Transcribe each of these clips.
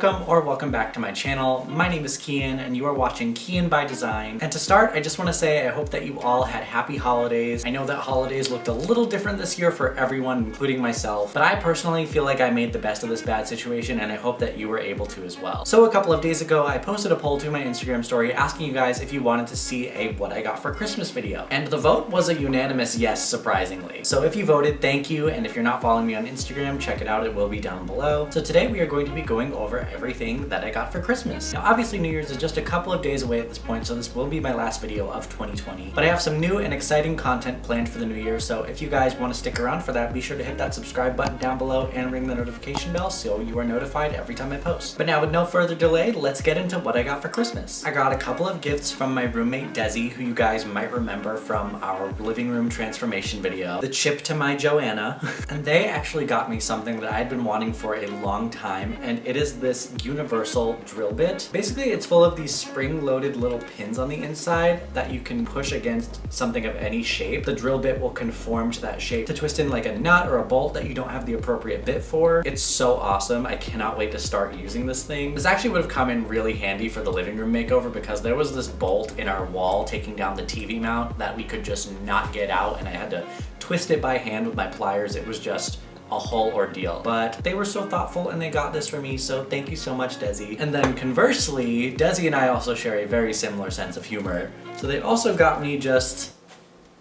welcome back to my channel. My name is Kyian and you are watching Kyian by Design. And to start, I just want to say I hope that you all had happy holidays. I know that holidays looked a little different this year for everyone, including myself, but I personally feel like I made the best of this bad situation and I hope that you were able to as well. So a couple of days ago, I posted a poll to my Instagram story asking you guys if you wanted to see a what I got for Christmas video. And the vote was a unanimous yes, surprisingly. So if you voted, thank you. And if you're not following me on Instagram, check it out. It will be down below. So today we are going to be going over everything that I got for Christmas. Now obviously New Year's is just a couple of days away at this point, so this will be my last video of 2020. But I have some new and exciting content planned for the new year, so if you guys want to stick around for that, be sure to hit that subscribe button down below and ring the notification bell so you are notified every time I post. But now with no further delay, let's get into what I got for Christmas. I got a couple of gifts from my roommate Desi, who you guys might remember from our living room transformation video, the chip to my Joanna. And they actually got me something that I'd been wanting for a long time, and it is this universal drill bit. Basically, it's full of these spring-loaded little pins on the inside that you can push against something of any shape. The drill bit will conform to that shape to twist in like a nut or a bolt that you don't have the appropriate bit for. It's so awesome. I cannot wait to start using this thing. This actually would have come in really handy for the living room makeover because there was this bolt in our wall taking down the TV mount that we could just not get out, and I had to twist it by hand with my pliers. It was just a whole ordeal, but they were so thoughtful and they got this for me, so thank you so much, Desi. And then conversely, Desi and I also share a very similar sense of humor, so they also got me just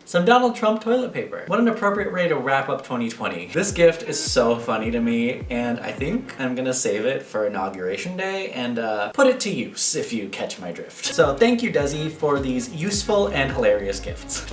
some Donald Trump toilet paper. What an appropriate way to wrap up 2020. This gift is so funny to me, and I think I'm gonna save it for Inauguration Day and put it to use, if you catch my drift. So thank you, Desi, for these useful and hilarious gifts.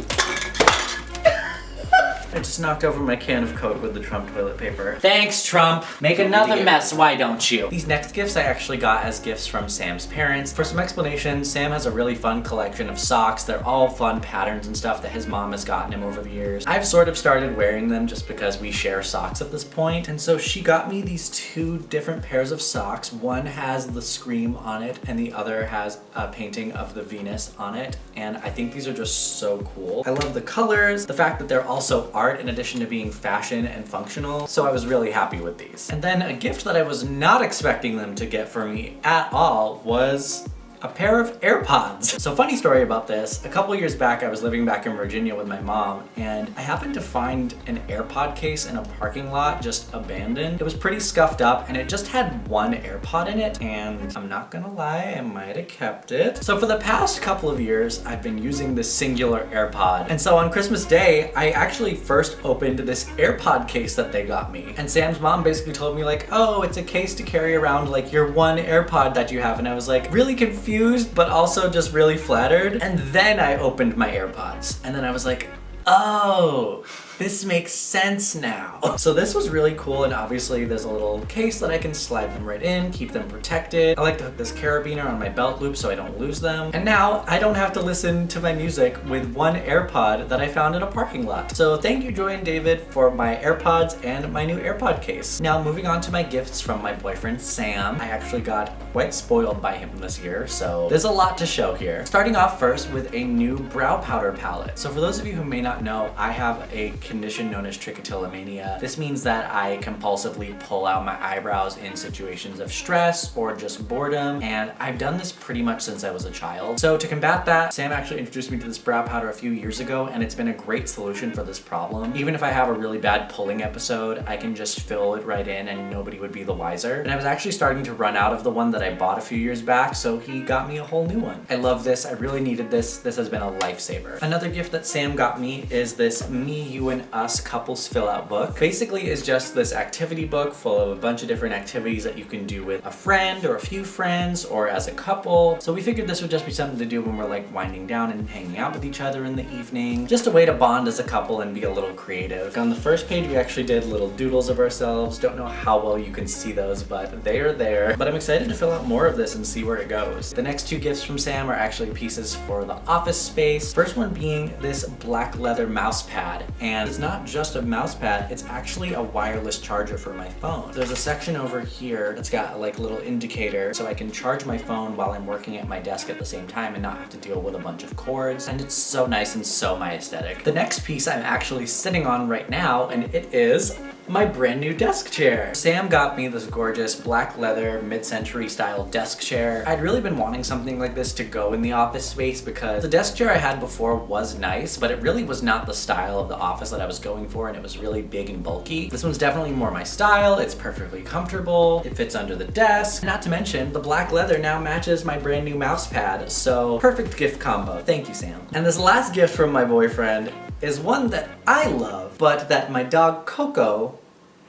I just knocked over my can of Coke with the Trump toilet paper. Thanks, Trump! Make another mess, why don't you? These next gifts I actually got as gifts from Sam's parents. For some explanation, Sam has a really fun collection of socks. They're all fun patterns and stuff that his mom has gotten him over the years. I've sort of started wearing them just because we share socks at this point. And so she got me these two different pairs of socks. One has the Scream on it and the other has a painting of the Venus on it. And I think these are just so cool. I love the colors, the fact that they're also art in addition to being fashion and functional, so I was really happy with these. And then a gift that I was not expecting them to get for me at all was a pair of AirPods. So funny story about this, a couple years back I was living back in Virginia with my mom and I happened to find an AirPod case in a parking lot just abandoned. It was pretty scuffed up and it just had one AirPod in it, and I'm not gonna lie, I might have kept it. So for the past couple of years I've been using this singular AirPod, and so on Christmas Day I actually first opened this AirPod case that they got me, and Sam's mom basically told me like, oh, it's a case to carry around like your one AirPod that you have, and I was like really confused but also just really flattered. And then I opened my AirPods and then I was like, oh, this makes sense now. So this was really cool, and obviously there's a little case that I can slide them right in, keep them protected. I like to hook this carabiner on my belt loop so I don't lose them. And now I don't have to listen to my music with one AirPod that I found in a parking lot. So thank you, Joy and David, for my AirPods and my new AirPod case. Now moving on to my gifts from my boyfriend, Sam. I actually got quite spoiled by him this year, so there's a lot to show here. Starting off first with a new brow powder palette. So for those of you who may not know, I have a condition known as trichotillomania. This means that I compulsively pull out my eyebrows in situations of stress or just boredom, and I've done this pretty much since I was a child. So to combat that, Sam actually introduced me to this brow powder a few years ago, and it's been a great solution for this problem. Even if I have a really bad pulling episode, I can just fill it right in and nobody would be the wiser. And I was actually starting to run out of the one that I bought a few years back, so he got me a whole new one. I love this, I really needed this. This has been a lifesaver. Another gift that Sam got me is this Me, You, and Us couples fill out book. Basically it's just this activity book full of a bunch of different activities that you can do with a friend or a few friends or as a couple. So we figured this would just be something to do when we're like winding down and hanging out with each other in the evening. Just a way to bond as a couple and be a little creative. On the first page we actually did little doodles of ourselves. Don't know how well you can see those, but they are there. But I'm excited to fill out more of this and see where it goes. The next two gifts from Sam are actually pieces for the office space. First one being this black leather mouse pad, and it's not just a mouse pad, it's actually a wireless charger for my phone. There's a section over here that's got like a little indicator so I can charge my phone while I'm working at my desk at the same time and not have to deal with a bunch of cords, and it's so nice and so my aesthetic. The next piece I'm actually sitting on right now, and it is my brand new desk chair. Sam got me this gorgeous black leather mid-century style desk chair. I'd really been wanting something like this to go in the office space because the desk chair I had before was nice, but it really was not the style of the office that I was going for, and it was really big and bulky. This one's definitely more my style. It's perfectly comfortable. It fits under the desk. Not to mention, the black leather now matches my brand new mouse pad, so perfect gift combo. Thank you, Sam. And this last gift from my boyfriend is one that I love, but that my dog Coco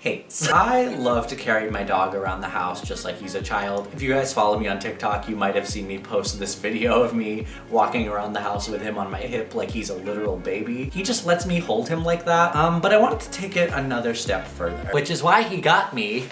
hates. I love to carry my dog around the house just like he's a child. If you guys follow me on TikTok, you might have seen me post this video of me walking around the house with him on my hip like he's a literal baby. He just lets me hold him like that. But I wanted to take it another step further, which is why he got me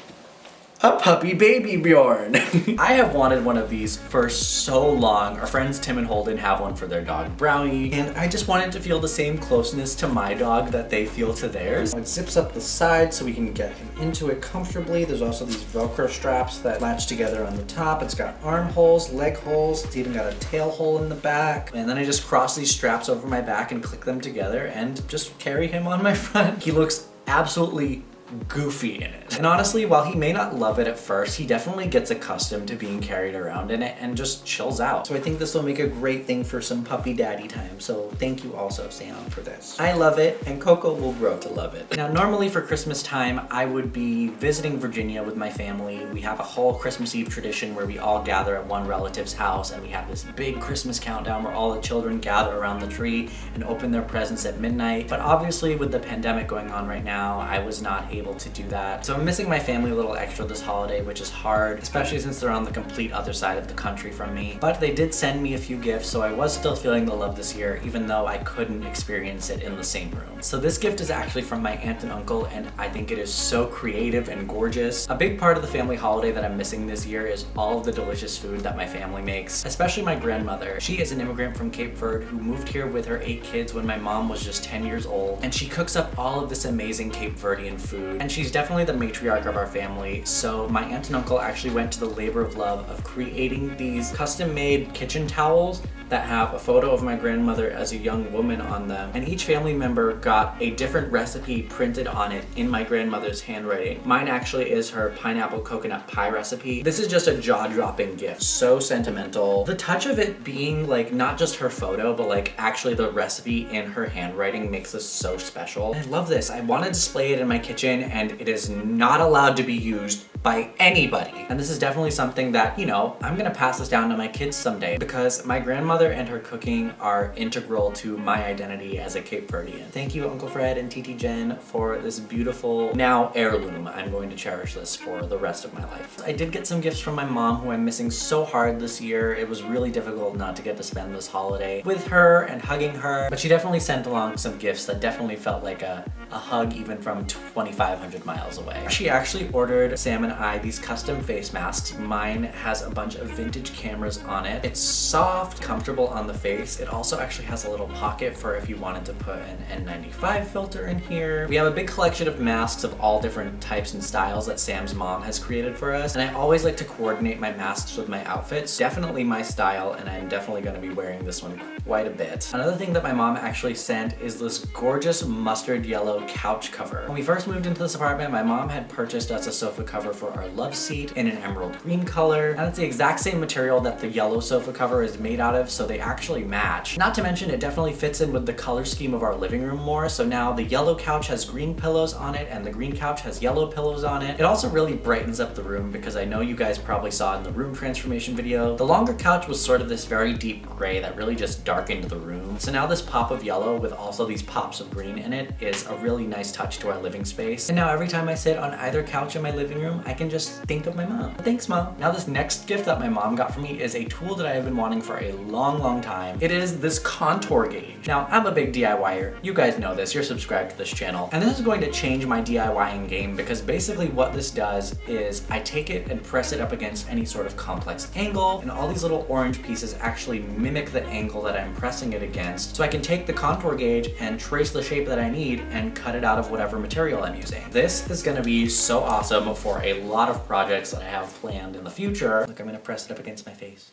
a puppy baby Bjorn. I have wanted one of these for so long. Our friends Tim and Holden have one for their dog Brownie, and I just wanted to feel the same closeness to my dog that they feel to theirs. It zips up the side so we can get him into it comfortably. There's also these Velcro straps that latch together on the top. It's got arm holes, leg holes, it's even got a tail hole in the back. And then I just cross these straps over my back and click them together and just carry him on my front. He looks absolutely goofy in it. And honestly, while he may not love it at first, he definitely gets accustomed to being carried around in it and just chills out. So I think this will make a great thing for some puppy daddy time. So thank you also, Sam, for this. I love it, and Coco will grow to love it. Now, normally for Christmas time, I would be visiting Virginia with my family. We have a whole Christmas Eve tradition where we all gather at one relative's house, and we have this big Christmas countdown where all the children gather around the tree and open their presents at midnight. But obviously, with the pandemic going on right now, I was not able to do that. So I'm missing my family a little extra this holiday, which is hard, especially since they're on the complete other side of the country from me. But they did send me a few gifts, so I was still feeling the love this year, even though I couldn't experience it in the same room. So this gift is actually from my aunt and uncle, and I think it is so creative and gorgeous. A big part of the family holiday that I'm missing this year is all of the delicious food that my family makes, especially my grandmother. She is an immigrant from Cape Verde who moved here with her 8 kids when my mom was just 10 years old, and she cooks up all of this amazing Cape Verdean food, and she's definitely the matriarch of our family. So my aunt and uncle actually went to the labor of love of creating these custom-made kitchen towels that have a photo of my grandmother as a young woman on them, and each family member got a different recipe printed on it in my grandmother's handwriting. Mine actually is her pineapple coconut pie recipe. This is just a jaw-dropping gift, so sentimental. The touch of it being like not just her photo, but like actually the recipe in her handwriting makes this so special. I love this. I want to display it in my kitchen, and it is not allowed to be used by anybody. And this is definitely something that, you know, I'm gonna pass this down to my kids someday, because my grandmother and her cooking are integral to my identity as a Cape Verdean. Thank you, Uncle Fred and TT Jen, for this beautiful, now heirloom. I'm going to cherish this for the rest of my life. I did get some gifts from my mom, who I'm missing so hard this year. It was really difficult not to get to spend this holiday with her and hugging her, but she definitely sent along some gifts that definitely felt like a hug even from 2,500 miles away. She actually ordered Sam and I these custom face masks. Mine has a bunch of vintage cameras on it. It's soft, comfortable on the face. It also actually has a little pocket for if you wanted to put an N95 filter in here. We have a big collection of masks of all different types and styles that Sam's mom has created for us, and I always like to coordinate my masks with my outfits. Definitely my style, and I'm definitely going to be wearing this one quite a bit. Another thing that my mom actually sent is this gorgeous mustard yellow couch cover. When we first moved into this apartment, my mom had purchased us a sofa cover for our love seat in an emerald green color, and it's the exact same material that the yellow sofa cover is made out of, so they actually match. Not to mention, it definitely fits in with the color scheme of our living room more, so now the yellow couch has green pillows on it and the green couch has yellow pillows on it. It also really brightens up the room, because I know you guys probably saw in the room transformation video, the longer couch was sort of this very deep gray that really just darkened the room. So now this pop of yellow with also these pops of green in it is a really nice touch to our living space. And now every time I sit on either couch in my living room, I can just think of my mom. Thanks, Mom. Now this next gift that my mom got for me is a tool that I have been wanting for a long time. It is this contour gauge. Now, I'm a big DIYer. You guys know this. You're subscribed to this channel. And this is going to change my DIYing game, because basically what this does is I take it and press it up against any sort of complex angle, and all these little orange pieces actually mimic the angle that I'm pressing it against. So I can take the contour gauge and trace the shape that I need and cut it out of whatever material I'm using. This is gonna be so awesome for a lot of projects that I have planned in the future. Look, I'm gonna press it up against my face.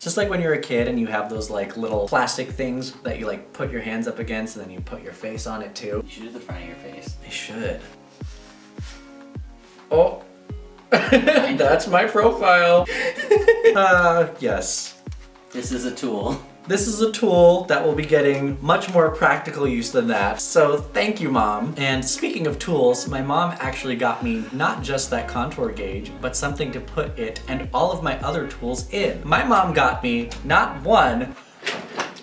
Just like when you're a kid and you have those like little plastic things that you like put your hands up against and then you put your face on it too. You should do the front of your face. I should. Oh, that's my profile. Yes. This is a tool. This is a tool that will be getting much more practical use than that. So thank you, Mom. And speaking of tools, my mom actually got me not just that contour gauge, but something to put it and all of my other tools in. My mom got me not one,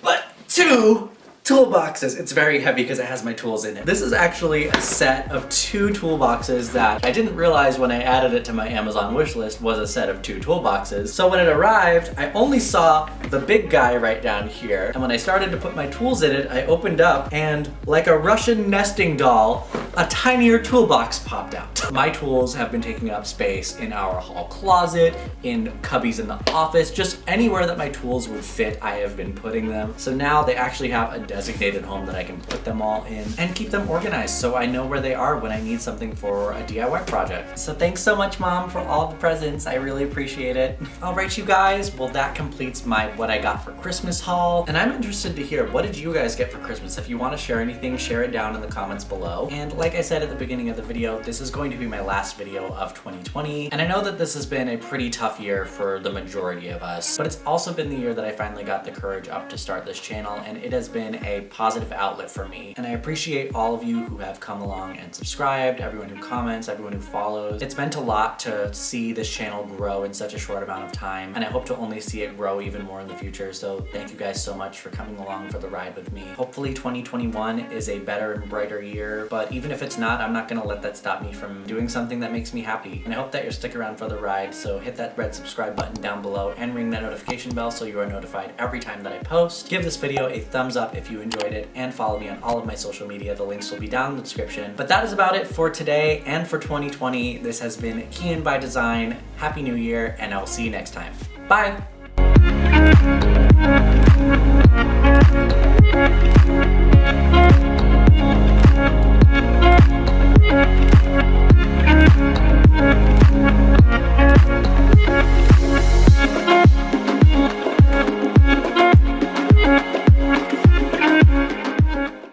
but two toolboxes. It's very heavy because it has my tools in it. This is actually a set of 2 toolboxes that I didn't realize when I added it to my Amazon wish list was a set of 2 toolboxes. So when it arrived, I only saw the big guy right down here. And when I started to put my tools in it, I opened up and like a Russian nesting doll, a tinier toolbox popped out. My tools have been taking up space in our hall closet, in cubbies in the office, just anywhere that my tools would fit, I have been putting them. So now they actually have a designated home that I can put them all in and keep them organized so I know where they are when I need something for a DIY project. So thanks so much, Mom, for all the presents. I really appreciate it. All right, you guys, well, that completes my what I got for Christmas haul. And I'm interested to hear, what did you guys get for Christmas? If you want to share anything, share it down in the comments below. And like I said at the beginning of the video, this is going to be my last video of 2020. And I know that this has been a pretty tough year for the majority of us, but it's also been the year that I finally got the courage up to start this channel, and it has been a positive outlet for me. And I appreciate all of you who have come along and subscribed, everyone who comments, everyone who follows. It's meant a lot to see this channel grow in such a short amount of time, and I hope to only see it grow even more in the future. So thank you guys so much for coming along for the ride with me. Hopefully 2021 is a better and brighter year, but even if it's not, I'm not gonna let that stop me from doing something that makes me happy. And I hope that you'll stick around for the ride, so hit that red subscribe button down below and ring that notification bell so you are notified every time that I post. Give this video a thumbs up if you enjoyed it, and follow me on all of my social media. The links will be down in the description. But that is about it for today and for 2020. This has been Kyian by Design. Happy New Year, and I will see you next time. Bye!